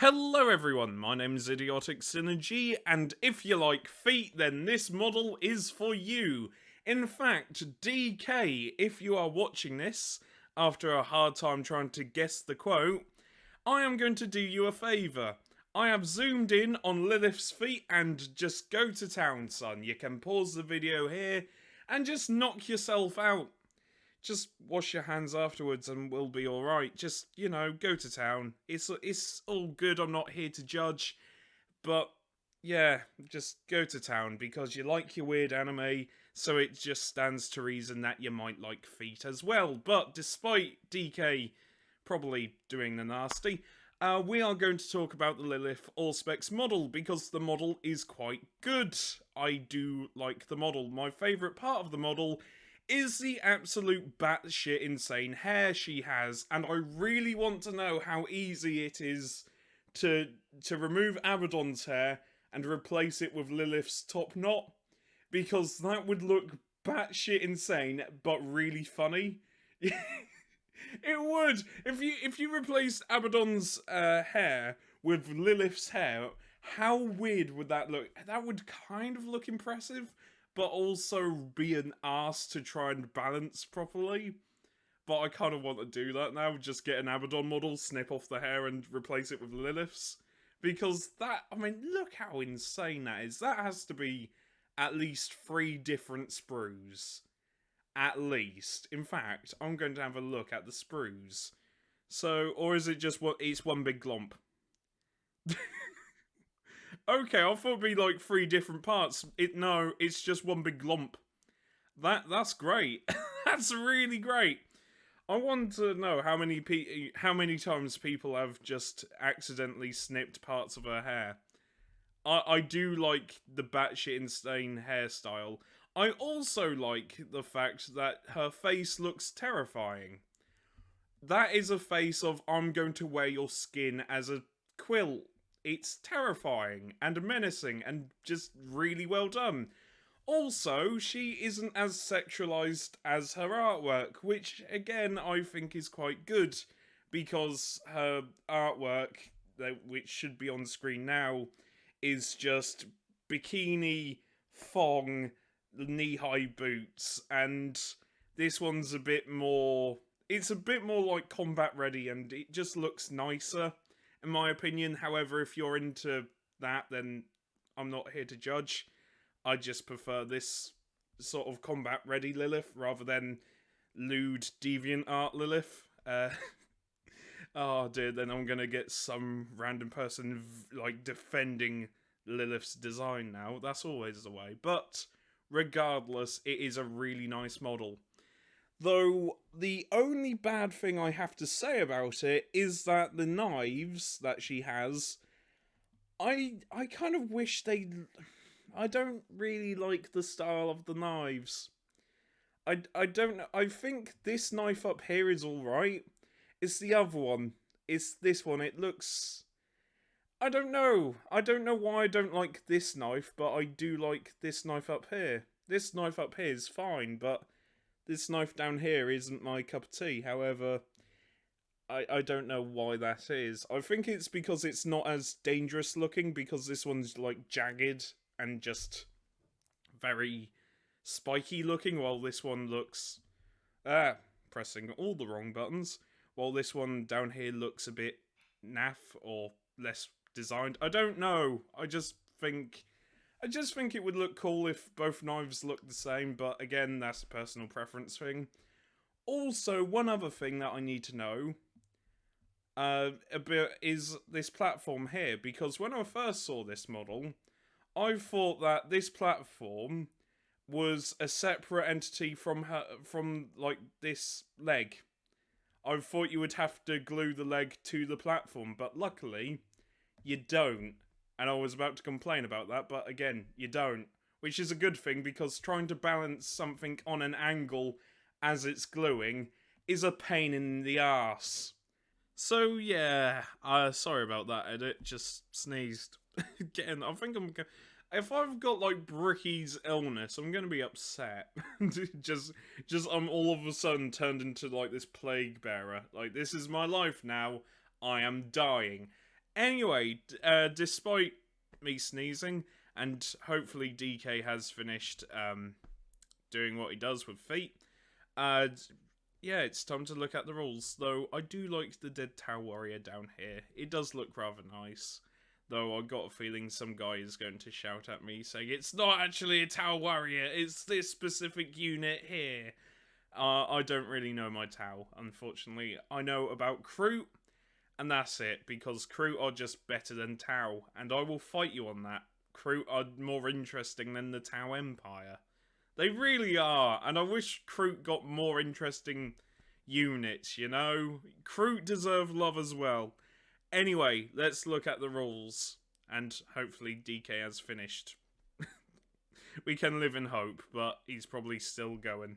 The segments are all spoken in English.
Hello everyone, my name is Idiotic Synergy, and if you like feet, then this model is for you. In fact, DK, if you are watching this, after a hard time trying to guess the quote, I am going to do you a favour. I have zoomed in on Lelith's feet and just go to town, son. You can pause the video here and just knock yourself out. Just wash your hands afterwards and we'll be alright. Just, you know, go to town. It's all good, I'm not here to judge. But, yeah, just go to town because you like your weird anime, so it just stands to reason that you might like feet as well. But despite DK probably doing the nasty, we are going to talk about the Lelith All-Specs model because the model is quite good. I do like the model. My favourite part of the model is the absolute batshit insane hair she has, and I really want to know how easy it is to remove Abaddon's hair and replace it with Lelith's top knot, because that would look batshit insane but really funny. It would. If you replaced Abaddon's hair with Lelith's hair, how weird would that look? That would kind of look impressive, but also be an arse to try and balance properly. But I kind of want to do that now, just get an Abaddon model, snip off the hair and replace it with Lelith's. Because that, I mean, look how insane that is. That has to be at least 3 different sprues. At least. In fact, I'm going to have a look at the sprues. So, or is it just it's one big glomp? Okay, I thought it'd be like 3 different parts. No, it's just one big glomp. That's great. That's really great. I want to know how many times people have just accidentally snipped parts of her hair. I do like the batshit insane hairstyle. I also like the fact that her face looks terrifying. That is a face of I'm going to wear your skin as a quilt. It's terrifying and menacing and just really well done. Also, she isn't as sexualized as her artwork, which again I think is quite good, because her artwork, which should be on screen now, is just bikini, thong, knee-high boots, and this one's a bit more... It's a bit more like combat ready and it just looks nicer, in my opinion. However, if you're into that, then I'm not here to judge. I just prefer this sort of combat-ready Lelith rather than lewd, deviant art Lelith. Oh dear, then I'm gonna get some random person, like, defending Lelith's design now. That's always the way. But, regardless, it is a really nice model. Though, the only bad thing I have to say about it is that the knives that she has, I kind of wish they... I don't really like the style of the knives. I don't know. I think this knife up here is alright. It's the other one. It's this one. It looks... I don't know. I don't know why I don't like this knife, but I do like this knife up here. This knife up here is fine, but this knife down here isn't my cup of tea. However, I don't know why that is. I think it's because it's not as dangerous looking, because this one's like jagged and just very spiky looking, while this one looks... pressing all the wrong buttons. While this one down here looks a bit naff or less designed. I don't know. I just think it would look cool if both knives looked the same, but again, that's a personal preference thing. Also, one other thing that I need to know a bit is this platform here, because when I first saw this model, I thought that this platform was a separate entity from like this leg. I thought you would have to glue the leg to the platform, but luckily you don't. And I was about to complain about that, but again, you don't. Which is a good thing, because trying to balance something on an angle as it's gluing is a pain in the arse. So yeah, sorry about that, edit. Just sneezed. I think if I've got like Bricky's illness, I'm gonna be upset. just I'm all of a sudden turned into like this plague bearer. Like, this is my life now. I am dying. Anyway, despite me sneezing, and hopefully DK has finished doing what he does with feet, uh, yeah, it's time to look at the rules. Though I do like the Dead Tau Warrior down here. It does look rather nice. Though I got a feeling some guy is going to shout at me saying, it's not actually a Tau Warrior, it's this specific unit here. I don't really know my Tau, unfortunately. I know about Kroot, and that's it, because Kroot are just better than Tau, and I will fight you on that. Kroot are more interesting than the Tau Empire. They really are, and I wish Kroot got more interesting units, you know? Kroot deserve love as well. Anyway, let's look at the rules, and hopefully DK has finished. We can live in hope, but he's probably still going.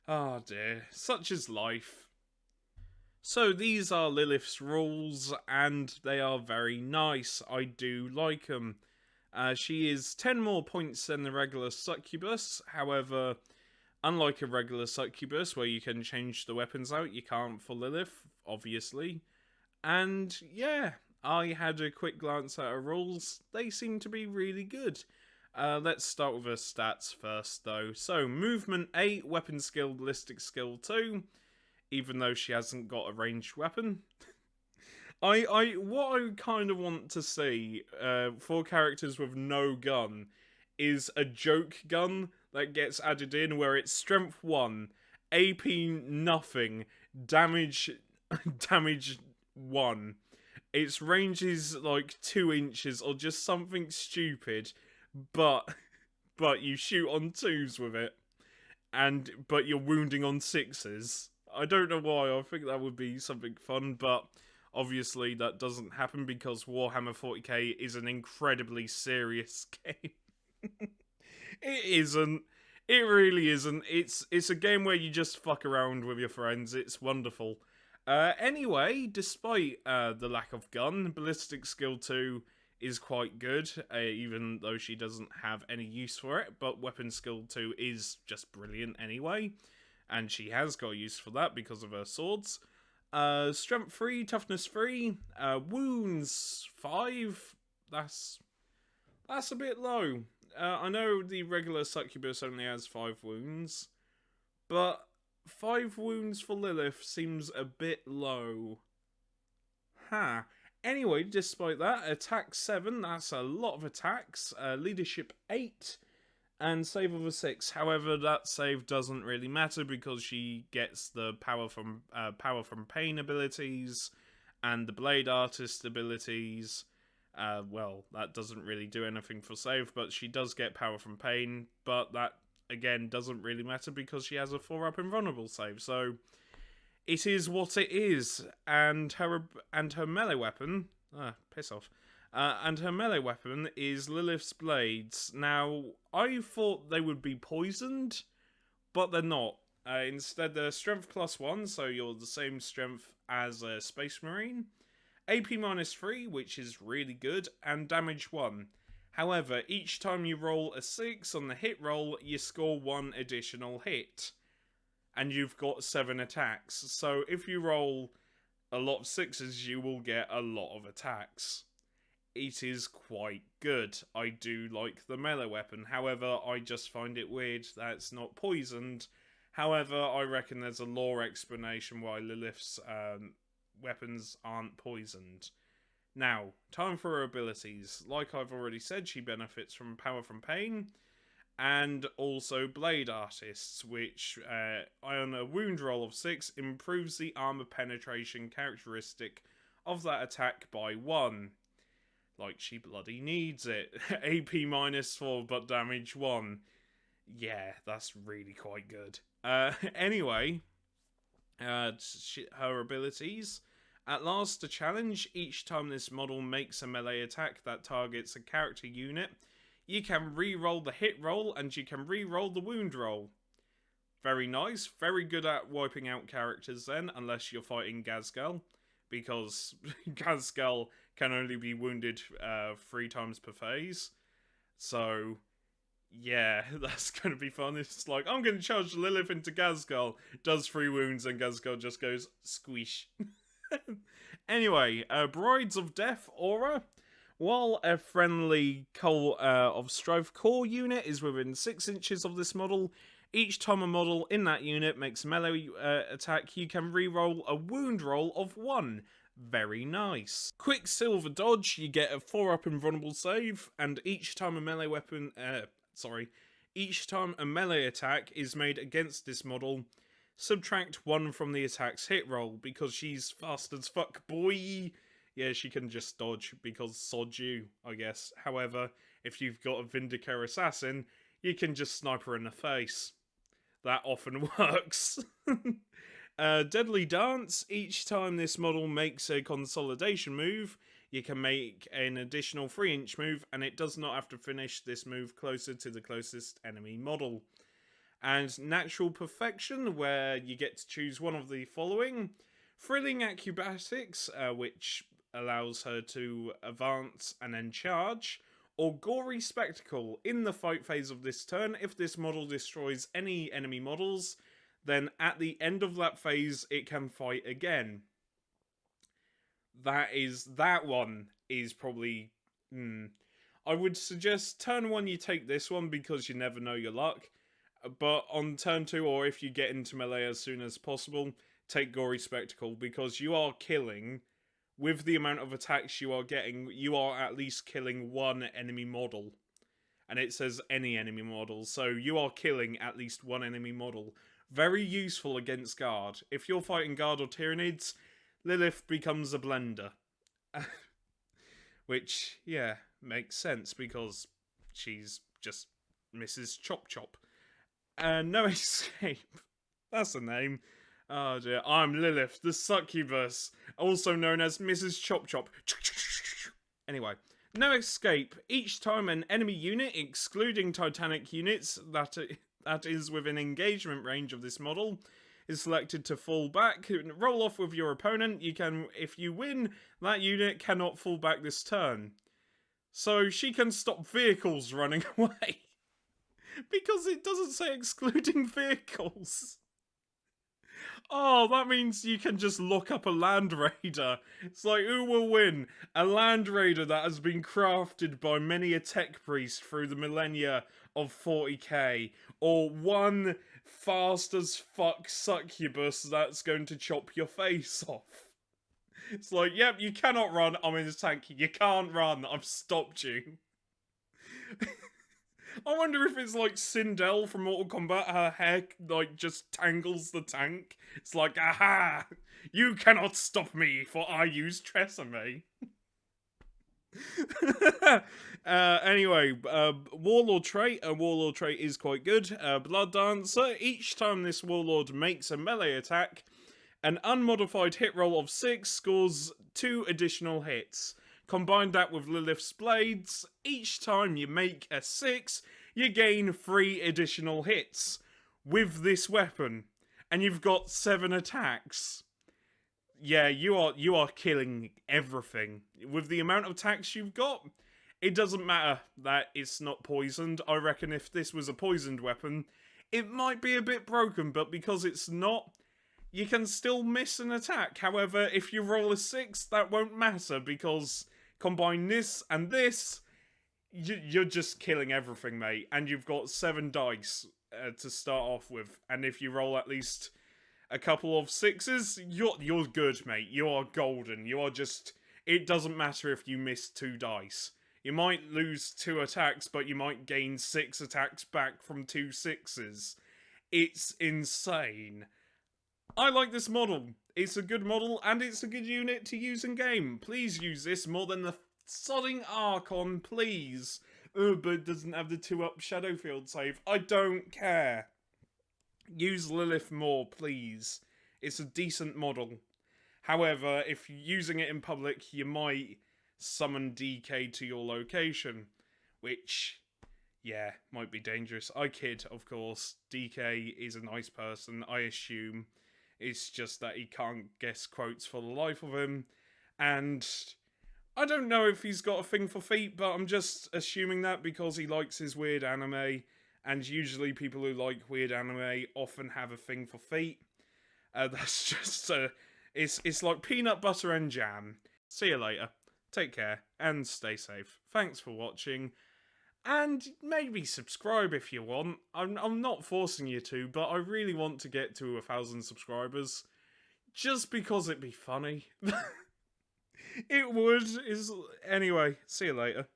Oh dear, such is life. So these are Lelith's rules, and they are very nice. I do like them. She is 10 more points than the regular Succubus. However, unlike a regular Succubus where you can change the weapons out, you can't for Lelith, obviously. And yeah, I had a quick glance at her rules. They seem to be really good. Let's start with her stats first, though. So, movement 8, weapon skill, ballistic skill 2, even though she hasn't got a ranged weapon. What I kind of want to see for characters with no gun is a joke gun that gets added in where it's strength 1, AP nothing, damage 1. Its range is like 2 inches or just something stupid, but you shoot on 2s with it, but you're wounding on 6s. I don't know why. I think that would be something fun, but obviously that doesn't happen because Warhammer 40k is an incredibly serious game. It isn't. It really isn't. It's a game where you just fuck around with your friends. It's wonderful. Anyway, despite the lack of gun, ballistic skill 2 is quite good, even though she doesn't have any use for it, but weapon skill 2 is just brilliant anyway, and she has got use for that because of her swords. Strength 3, toughness 3, wounds 5, that's a bit low. I know the regular Succubus only has 5 wounds, but 5 wounds for Lelith seems a bit low. Anyway, despite that, attack 7, that's a lot of attacks. Leadership 8, and save of a 6. However, that save doesn't really matter because she gets the power from pain abilities and the blade artist abilities. Well, that doesn't really do anything for save, but she does get power from pain, but that again doesn't really matter because she has a 4-up invulnerable save, so it is what it is. And her melee weapon, piss off. And her melee weapon is Lelith's blades. Now, I thought they would be poisoned, but they're not. Instead, they're strength +1, so you're the same strength as a Space Marine. AP -3, which is really good, and damage 1. However, each time you roll a 6 on the hit roll, you score 1 additional hit. And you've got 7 attacks. So if you roll a lot of 6s, you will get a lot of attacks. It is quite good. I do like the melee weapon. However, I just find it weird that it's not poisoned. However, I reckon there's a lore explanation why Lelith's weapons aren't poisoned. Now, time for her abilities. Like I've already said, she benefits from power from pain, and also blade artists, which on a wound roll of 6 improves the armor penetration characteristic of that attack by 1. Like she bloody needs it. AP -4 but damage 1. Yeah, that's really quite good. Anyway, her abilities. At last, a challenge. Each time this model makes a melee attack that targets a character unit, you can re-roll the hit roll and you can re-roll the wound roll. Very nice. Very good at wiping out characters then, unless you're fighting Ghazghkull, because Ghazghkull can only be wounded 3 times per phase. So, yeah, that's going to be fun. It's like, I'm going to charge Lelith into Ghazghkull, does 3 wounds, and Ghazghkull just goes, squish. Anyway, Brides of Death aura. While a friendly Coal of Strife core unit is within 6 inches of this model, each time a model in that unit makes a melee attack, you can reroll a wound roll of 1. Very nice. Quicksilver Dodge, you get a 4-up invulnerable save, and each time a melee attack is made against this model, subtract 1 from the attack's hit roll, because she's fast as fuck, boy. Yeah, she can just dodge, because sod you, I guess. However, if you've got a Vindicare Assassin, you can just snipe her in the face. That often works. Deadly Dance, each time this model makes a consolidation move, you can make an additional 3-inch move, and it does not have to finish this move closer to the closest enemy model. And Natural Perfection, where you get to choose one of the following. Thrilling Acrobatics, which allows her to advance and then charge. Or Gory Spectacle. In the fight phase of this turn, if this model destroys any enemy models, then at the end of that phase, it can fight again. That one is probably... I would suggest turn 1 you take this one, because you never know your luck. But on turn 2, or if you get into melee as soon as possible, take Gory Spectacle, because you are killing... With the amount of attacks you are getting, you are at least killing 1 enemy model. And it says any enemy model, so you are killing at least 1 enemy model. Very useful against Guard. If you're fighting Guard or Tyranids, Lelith becomes a blender. Which, yeah, makes sense, because she's just Mrs. Chop Chop. No Escape. That's the name. Oh dear, I'm Lelith, the Succubus, also known as Mrs. Chop Chop. Anyway, No Escape. Each time an enemy unit, excluding Titanic units, that is within engagement range of this model, is selected to fall back, roll off with your opponent, if you win, that unit cannot fall back this turn. So she can stop vehicles running away. Because it doesn't say excluding vehicles. Oh, that means you can just look up a Land Raider. It's like, who will win? A Land Raider that has been crafted by many a tech priest through the millennia of 40k. Or one fast as fuck Succubus that's going to chop your face off. It's like, yep, you cannot run, I'm in the tank. You can't run, I've stopped you. I wonder if it's like Sindel from Mortal Kombat, her hair like just tangles the tank. It's like, aha! You cannot stop me, for I use Tresemme. Anyway, Warlord trait. A Warlord trait is quite good. Blood Dancer. Each time this Warlord makes a melee attack, an unmodified hit roll of 6 scores 2 additional hits. Combine that with Lelith's Blades. Each time you make a 6, you gain 3 additional hits with this weapon. And you've got 7 attacks. Yeah, you are killing everything. With the amount of attacks you've got, it doesn't matter that it's not poisoned. I reckon if this was a poisoned weapon, it might be a bit broken, but because it's not, you can still miss an attack. However, if you roll a 6, that won't matter, because combine this and this, you're just killing everything, mate. And you've got 7 dice to start off with. And if you roll at least a couple of 6s, you're good, mate. You are golden. You are just... It doesn't matter if you miss 2 dice. You might lose 2 attacks, but you might gain 6 attacks back from 2 6s. It's insane. I like this model. It's a good model, and it's a good unit to use in game. Please use this more than the sodding Archon, please. But it doesn't have the 2-up Shadowfield save. I don't care. Use Lelith more, please. It's a decent model. However, if you're using it in public, you might summon DK to your location. Which, yeah, might be dangerous. I kid, of course. DK is a nice person, I assume. It's just that he can't guess quotes for the life of him. And I don't know if he's got a thing for feet, but I'm just assuming that because he likes his weird anime. And usually people who like weird anime often have a thing for feet. That's just It's like peanut butter and jam. See you later. Take care and stay safe. Thanks for watching. And maybe subscribe if you want. I'm not forcing you to, but I really want to get to 1,000 subscribers. Just because it'd be funny. It would. Anyway, see you later.